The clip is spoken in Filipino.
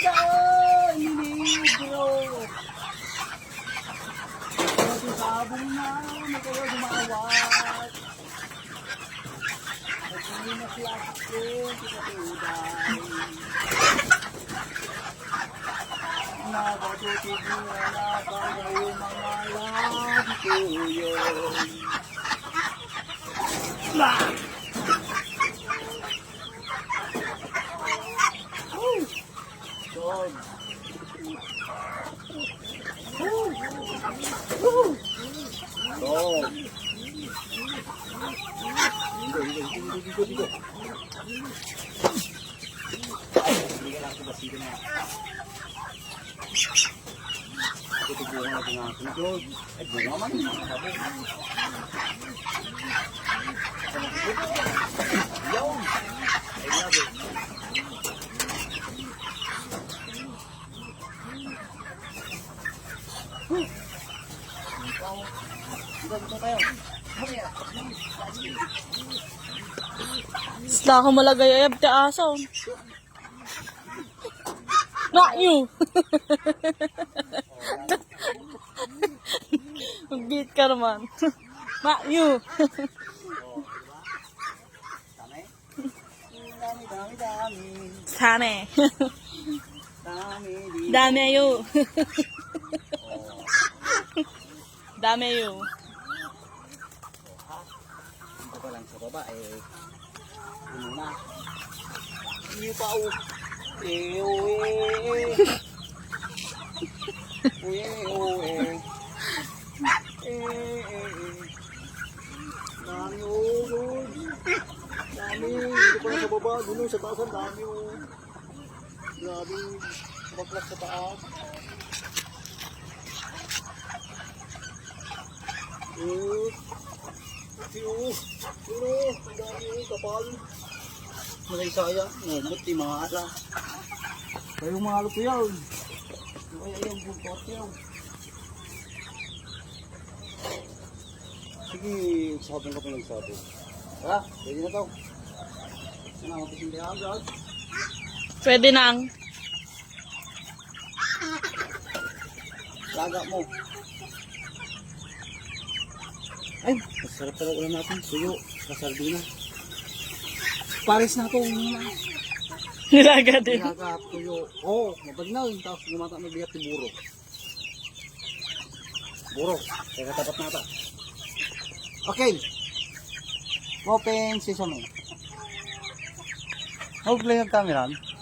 saan nilibro. Pati sabong na kayo gumawat. At hindi na plastic ko, kitatuday. Nakatutiguan na bagay mga lagi ko yun. Bah! Dog. Dog. Dito. Hindi ka lang sa basito na. Ito bunga natin ang sunod. Ay, bunga man. Sabi. Yung. Ay, grabe. Dito tayo. Isla ko malagay ayab ti aso. Not you. Mag-beat ka naman. Not you. Dami. Sane. Dami. Dami ayo. Dami ayo. Dito pa lang sa baba eh. Ano na? Iyo pa o. Dami o. Dami. Dito pa lang sa baba. Dito sa taas ang dami o. Grabe. Baklas sa taas. Ang dami o. Kapal. Malay saya. Ngumot di mga ala. Kayong mga lupo yun. Kaya yung bukot yun. Sige, sabing ka pa nagsabi. Ha? Pwede na to. Ano, mapisin tayo agad. Pwede nang. Laga mo. Ay, masarap talaga ulam natin. Suyo, kasardina. Pares na ito. Nilaga din. Laga, tuyo. Oo, mabagnaw. Tapos gumata mabigat ni buro. Buro, kaya katapat na ito. Okay. Open sesame. Hold play ng camera.